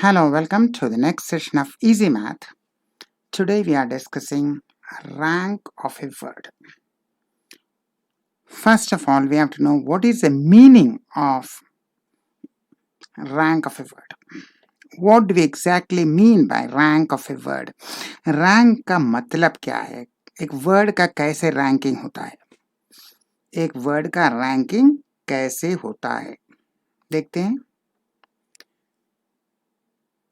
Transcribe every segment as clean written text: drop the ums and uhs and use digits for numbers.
Hello, welcome to the next session of Easy Math. Today we are discussing rank of a word. First of all, we have to know what is the meaning of rank of a word. What do we exactly mean by rank of a word? Rank का मतलब क्या है? एक word का कैसे ranking होता है? एक वर्ड का रैंकिंग कैसे होता है? देखते हैं.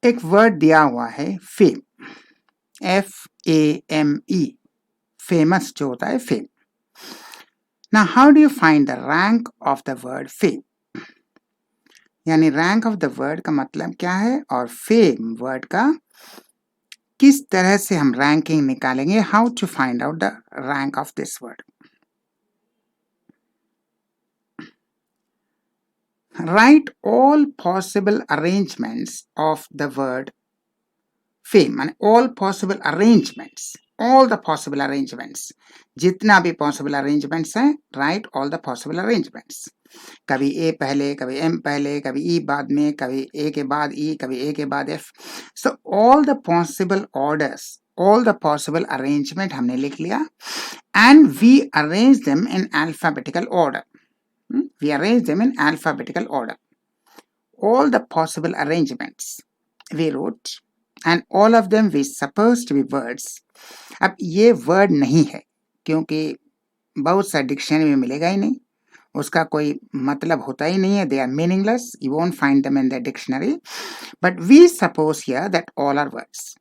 एक वर्ड दिया हुआ है फेम, FAME, फेमस जो होता है fame. Now, how do you find the rank of the word fame? यानी rank of the word का मतलब क्या है और fame word का किस तरह से हम ranking निकालेंगे? How to find out the rank of this word? Write all possible arrangements of the word fame and all possible arrangements. All the possible arrangements. जितना भी possible arrangements हैं, write all the possible arrangements. कभी ए पहले, कभी M पहले, कभी ई बाद में, कभी ए के बाद ई, कभी ए के बाद F. So all the possible orders, all the possible arrangement हमने लिख लिया and we arrange them in alphabetical order. We arrange them in alphabetical order. All the possible arrangements we wrote and all of them we suppose to be words. अब ये word नहीं है क्योंकि बहुत सा डिक्शनरी में मिलेगा ही नहीं, उसका कोई मतलब होता ही नहीं है. They are meaningless, you won't find them in the dictionary, but we suppose here that all are words.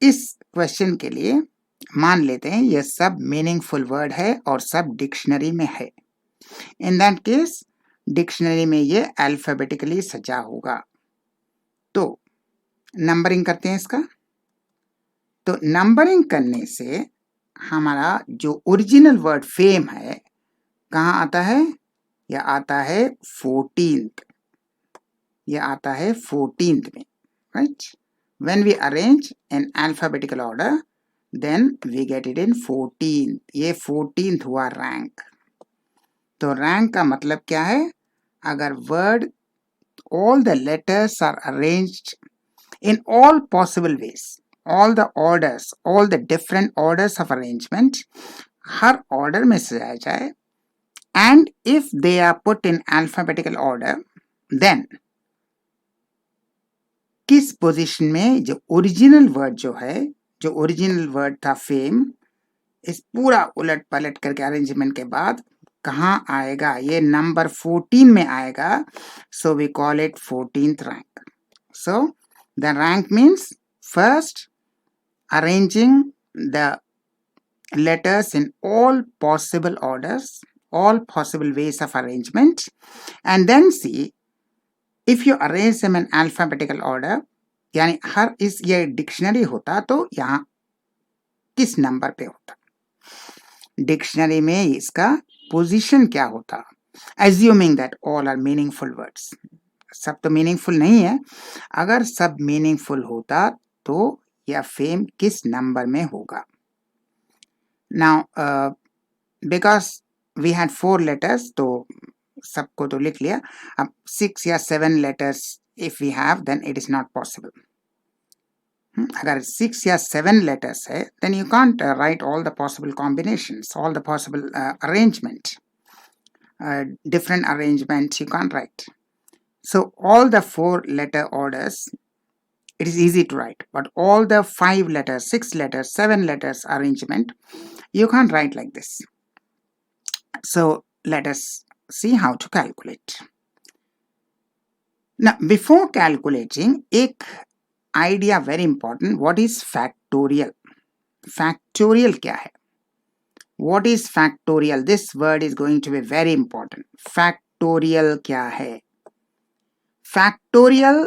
इस क्वेश्चन के लिए मान लेते हैं ये सब मीनिंगफुल वर्ड है और सब डिक्शनरी में है. इन दैट केस डिक्शनरी में ये अल्फाबेटिकली सजा होगा. तो नंबरिंग करते हैं इसका. तो नंबरिंग करने से हमारा जो ओरिजिनल वर्ड फेम है कहाँ आता है? यह आता है 14th. यह आता है 14th में, right? When we arrange in alphabetical order, then we get it in 14th. ये 14th हुआ रैंक. तो रैंक का मतलब क्या है? अगर word all the letters are arranged in all possible ways, all the orders, all the different orders of arrangement, her order में सजाया जाए, and if they are put in alphabetical order, then किस position में जो original word जो है, जो original word था फेम, इस पूरा उलट पलट करके अरेंजमेंट के बाद कहाँ आएगा? ये नंबर 14 में आएगा. So we call it 14th rank. So the rank means first arranging the letters in all possible orders, all possible ways of arrangement, and then see if you arrange them in alphabetical order, यानी हर इस ये dictionary होता तो यहाँ किस number पे होता? Dictionary में इसका पोजीशन क्या होता? assuming that all are meaningful words. सब तो मीनिंगफुल नहीं है. अगर सब मीनिंगफुल होता तो यह फेम किस नंबर में होगा? Now, because we had 4 letters, तो सबको तो लिख लिया. अब 6 या 7 letters if we have, then it is not possible. अगर 6 या 7 letters है, then you can't write all the possible combinations, all the possible arrangement, different arrangements you can't write. So all the 4 letter orders, it is easy to write, but all the 5 letters, 6 letters, 7 letters arrangement, you can't write like this. So let us see how to calculate. Now, before calculating, एक idea very important. What is factorial? Factorial क्या है? What is factorial? This word is going to be very important. Factorial क्या है? Factorial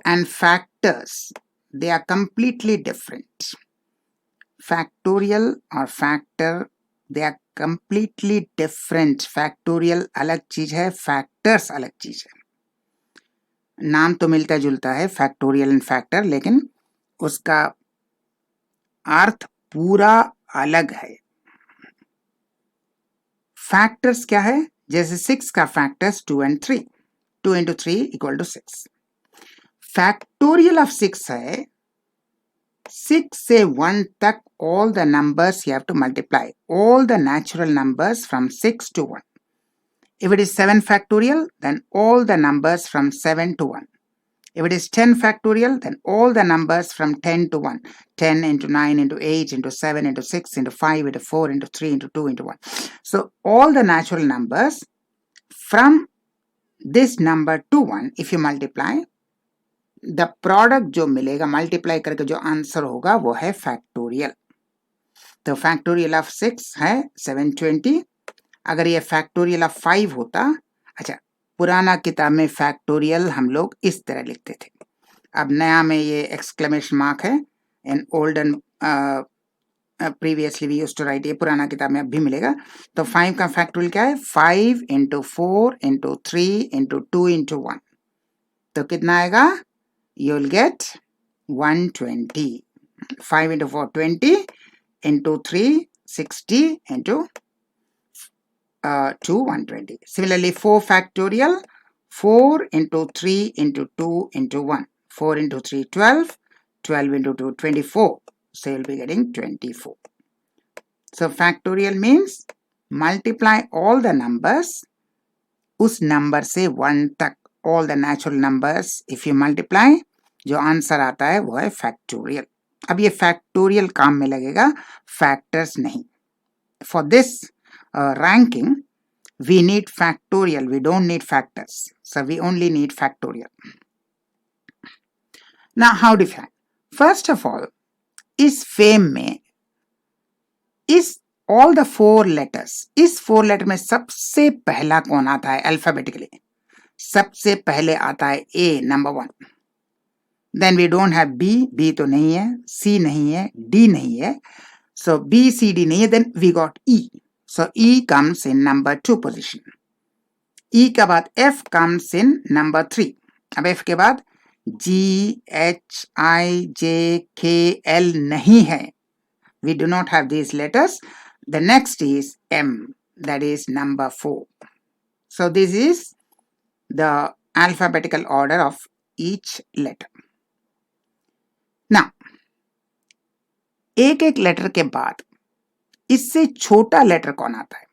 and factors, they are completely different. Factorial or factor, they are completely different. Factorial अलग चीज है, factors अलग चीज है. नाम तो मिलता जुलता है फैक्टोरियल एंड फैक्टर, लेकिन उसका अर्थ पूरा अलग है. फैक्टर्स क्या है? जैसे 6 का factors 2 and 3. 2 into 3 equal to 6. Factorial of 6 है 6 से 1 तक all the numbers you have to multiply, all the natural numbers from 6 to 1. If it is 7 factorial, then all the numbers from 7 to 1. If it is 10 factorial, then all the numbers from 10 to 1. 10 into 9 into 8 into 7 into 6 into 5 into 4 into 3 into 2 into 1. So all the natural numbers from this number to 1, if you multiply, the product जो मिलेगा multiply करके जो answer होगा वो है factorial. तो factorial of 6 है 720. अगर ये फैक्टोरियल ऑफ 5 होता, अच्छा पुराना किताब में फैक्टोरियल हम लोग इस तरह लिखते थे, अब नया में ये एक्सक्लेमेशन मार्क है. In olden previously we used to write, ये पुराना किताब में अब भी मिलेगा. तो 5 का फैक्टोरियल क्या है? 5 into 4 into 3 into 2 into 1. तो कितना आएगा? You will get 120. 5 into 4 20 into 3 60 into 2 120. Similarly 4 factorial, 4 into 3 into 2 into 1. 4 into 3 12, 12 into 2 24. So you'll be getting 24. So factorial means multiply all the numbers उस number से 1 तक, all the natural numbers if you multiply, जो answer आता है वो है factorial. अब ये फैक्टोरियल काम में लगेगा, फैक्टर्स नहीं. For this ranking we need factorial, we don't need factors, so we only need factorial. Now how define? First of all इस फेम में इस ऑल द 4 लेटर्स, इस 4 लेटर में सबसे पहला कौन आता है अल्फाबेटिकली? सबसे पहले आता है ए, number 1. Then we don't have B, B तो नहीं है, C नहीं है, D नहीं है, so B, C, D नहीं है, then we got E. So E comes in number 2 position. E के बाद F comes in number 3. अब F के बाद G, H, I, J, K, L नहीं है. We do not have these letters. The next is M, that is number 4. So this is the alphabetical order of each letter. Now, एक एक letter के बाद इससे छोटा लेटर कौन आता है?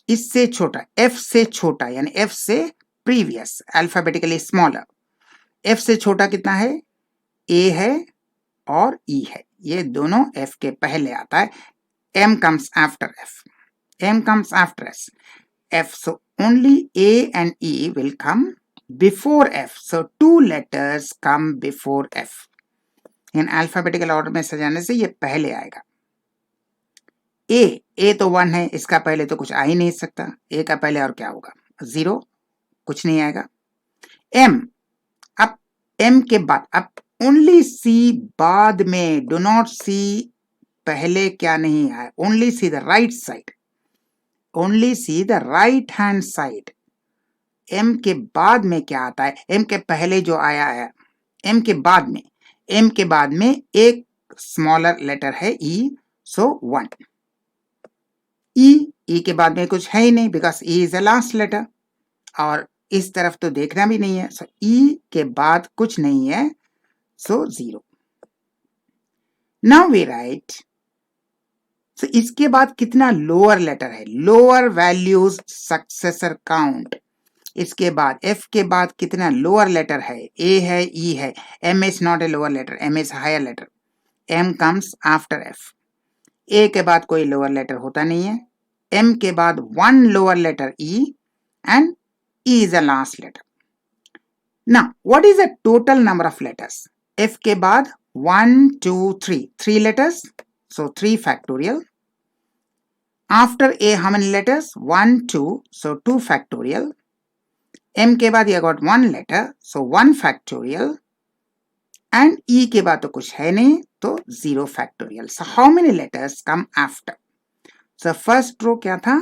इससे छोटा, F से छोटा, यानी F से प्रीवियस, अल्फाबेटिकली स्मॉलर. F से छोटा कितना है? A है और E है, ये दोनों F के पहले आता है. M comes after F. M comes after F. So only A and E will come before F. So 2 letters come before F. In alphabetical order में सजाने से ये पहले आएगा. ए तो 1 है, इसका पहले तो कुछ आ ही नहीं सकता. ए का पहले और क्या होगा? 0, कुछ नहीं आएगा. एम, अब एम के बाद, अब ओनली सी बाद में, डू नॉट सी पहले क्या नहीं आया, only see the right side, only see the right hand side. M के बाद में क्या आता है? एम के पहले जो आया, एम के बाद में एक स्मॉलर लेटर है ई, सो 1. ई के बाद में कुछ है ही नहीं, because E is the last letter, और इस तरफ तो देखना भी नहीं है, सो ई के बाद कुछ नहीं है, सो 0. नाउ वी राइट, सो इसके बाद कितना लोअर लेटर है? Lower values successor count. इसके बाद F के बाद कितना लोअर लेटर है? A है, E है. M is not a lower letter, M is higher letter. M comes after F. A के बाद कोई लोअर लेटर होता नहीं है. M के बाद 1 lower letter E and E is the last letter. Now, what is the total number of letters? F के बाद 1, 2, 3. 3 letters, so 3 factorial. After A, how many letters? 1, 2, so 2 factorial. M के बाद ये got 1 letter, so 1 factorial, and E के बाद तो कुछ है नहीं, तो 0 factorial. So how many letters come after? So first row क्या था?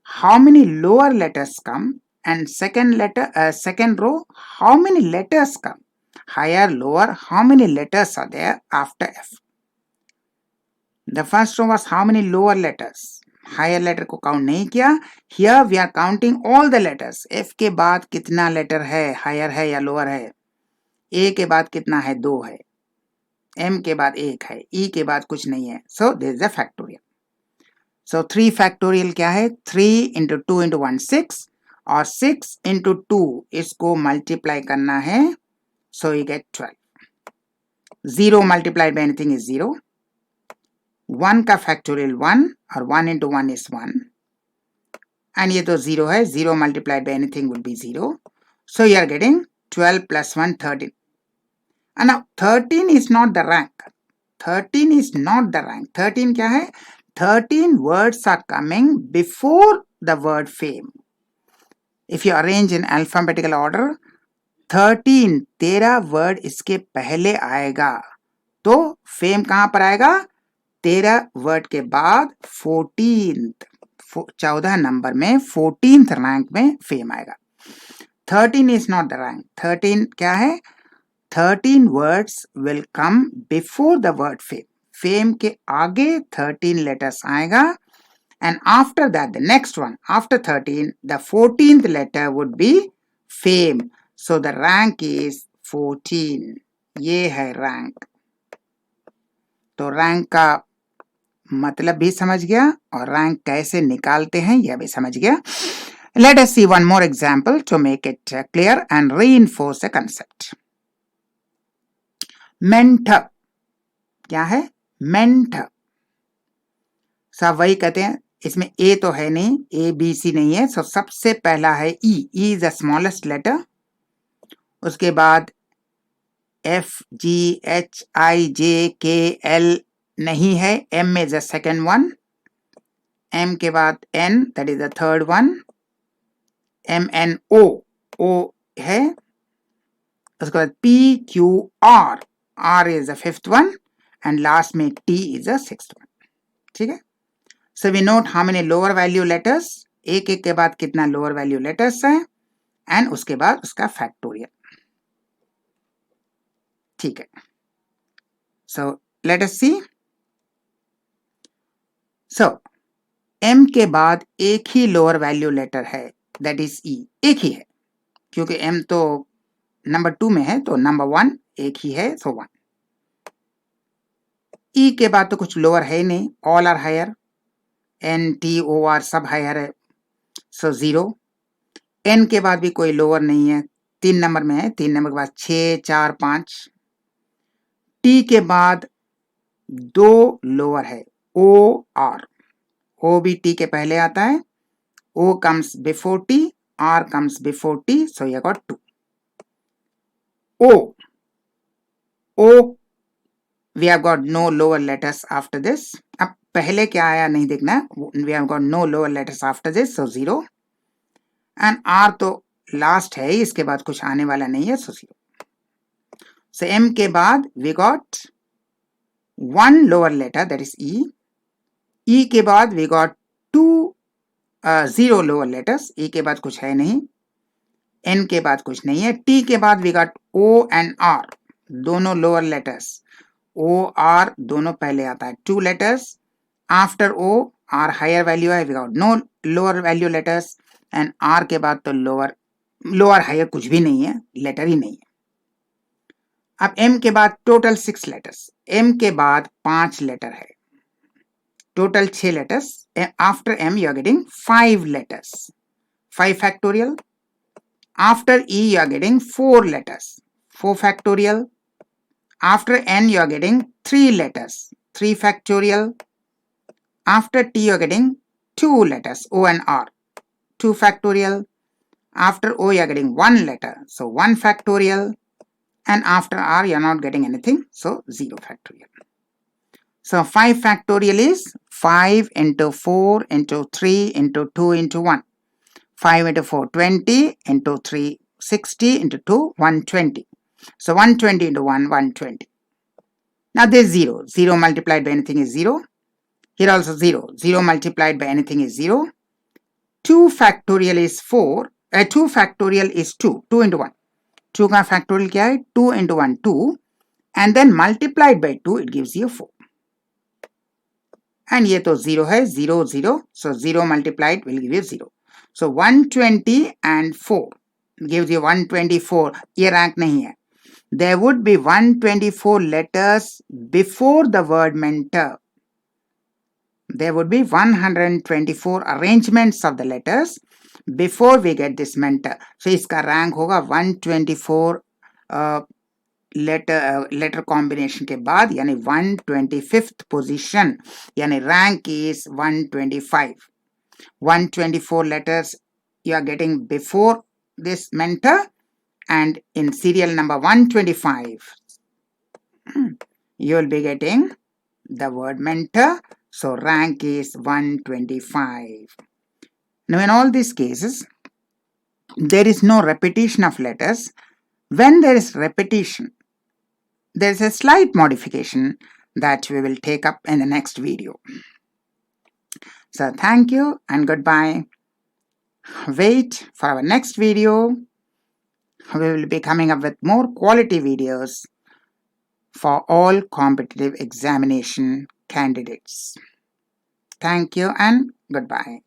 How many lower letters come? And second row, how many letters come? Higher, lower, how many letters are there after F? The first row was how many lower letters? Higher letter को count नहीं किया. Here we are counting all the letters. F के बाद कितना letter है, higher है या lower है? ए के बाद कितना है 2 है, m के बाद 1 है, e के बाद कुछ नहीं है, so this is a factorial. So 3 factorial क्या है, 3 into 2 into 1 6 और 6 into 2 इसको मल्टीप्लाई करना है, so you get 12। 0 multiplied by anything is 0, 1 का फैक्टोरियल 1 और 1 into 1 is 1 एंड ये तो 0 है, 0 multiplied by anything will be 0, so you are getting 12 plus 1 13 and now 13 is not the rank, 13 is not the rank, 13 क्या है, 13 words are coming before the word fame. If you arrange in alphabetical order, 13 word इसके पहले आएगा, तो fame कहां पर आएगा, 13 word के बाद 14 नंबर में 14th रैंक में फेम आएगा। 13 इज नॉट द रैंक, 13 क्या है, 13 words will come before the word fame, fame के आगे 13 लेटर्स आएगा and after that the next one after 13 the 14th letter would be fame, so the rank is 14, ये है rank. तो rank का मतलब भी समझ गया और रैंक कैसे निकालते हैं यह भी समझ गया। Let us see one more example to make it clear and reinforce the concept. मेंट क्या है, मेंट, सब वही कहते हैं, इसमें ए तो है नहीं, ए बी सी नहीं है, सो सबसे पहला है E, E is the smallest letter, उसके बाद एफ जी एच आई जे के एल नहीं है, M is the second one, M के बाद N that is the third one, M N O, O है, उसके बाद P Q R, R is the fifth one and last में T is the sixth one. ठीक है, so we note how many lower value letters, एक एक के बाद कितना lower value letters है एंड उसके बाद उसका फैक्टोरियल। ठीक है, so let us see, so m के बाद एक ही lower value letter है that is e, एक ही है क्योंकि m तो नंबर 2 में है, तो नंबर 1 एक ही है, so 1। e के बाद तो कुछ लोअर है नहीं, all are higher, N T O R सब हायर है, सो 0। एन के बाद भी कोई लोअर नहीं है, 3 नंबर में है, 3 नंबर के बाद 6 4 5। टी के बाद 2 लोअर है, ओ आर, ओ भी टी के पहले आता है, O comes before T, R comes before T, so you got 2। O, O we have got no lower letters after this, अब पहले क्या आया नहीं देखना, we have got no lower letters after this, so 0 and R तो last है, इसके बाद कुछ आने वाला नहीं है, so 0। so M के बाद we got 1 lower letter that is E, E के बाद we got 0 lower letters, E के बाद कुछ है नहीं, N के बाद कुछ नहीं है, T के बाद we got O and R, दोनों lower letters, O R दोनों पहले आता है, 2 letters, after O R higher value है, we got no lower value letters and R के बाद तो lower higher कुछ भी नहीं है, letter ही नहीं है। अब M के बाद total 6 letters, M के बाद 5 letter है, total 6 letters, after M you are getting 5 letters, 5 factorial, after E you are getting 4 letters, 4 factorial, after N you are getting 3 letters, 3 factorial, after T you are getting 2 letters, O and R, 2 factorial, after O you are getting 1 letter, so 1 factorial, and after R you are not getting anything, so 0 factorial. So 5 factorial is 5 into 4 into 3 into 2 into 1, 5 into 4 20 into 3 60 into 2 120. So 120 into 1, 120. Now this is 0. 0 multiplied by anything is 0. Here also 0. 0 multiplied by anything is 0. 2 factorial is 4. 2 factorial is 2. 2 into 1. 2 का factorial क्या है? 2 into 1, 2. And then multiplied by 2, it gives you 4. And ये तो 0 है. 0, 0. So 0 multiplied will give you 0. So 120 and 4 gives you 124. ये rank नहीं है. there would be 124 letters before the word mentor. There would be 124 arrangements of the letters before we get this mentor. So इसका rank होगा 124 letter combination के बाद, यानी 125th position, यानी rank is 125. 124 letters you are getting before this mentor, and in serial number 125 you will be getting the word mentor. So rank is 125. Now in all these cases there is no repetition of letters. When there is repetition, there is a slight modification that we will take up in the next video. So thank you and goodbye. Wait for our next video. We will be coming up with more quality videos for all competitive examination candidates. Thank you and goodbye.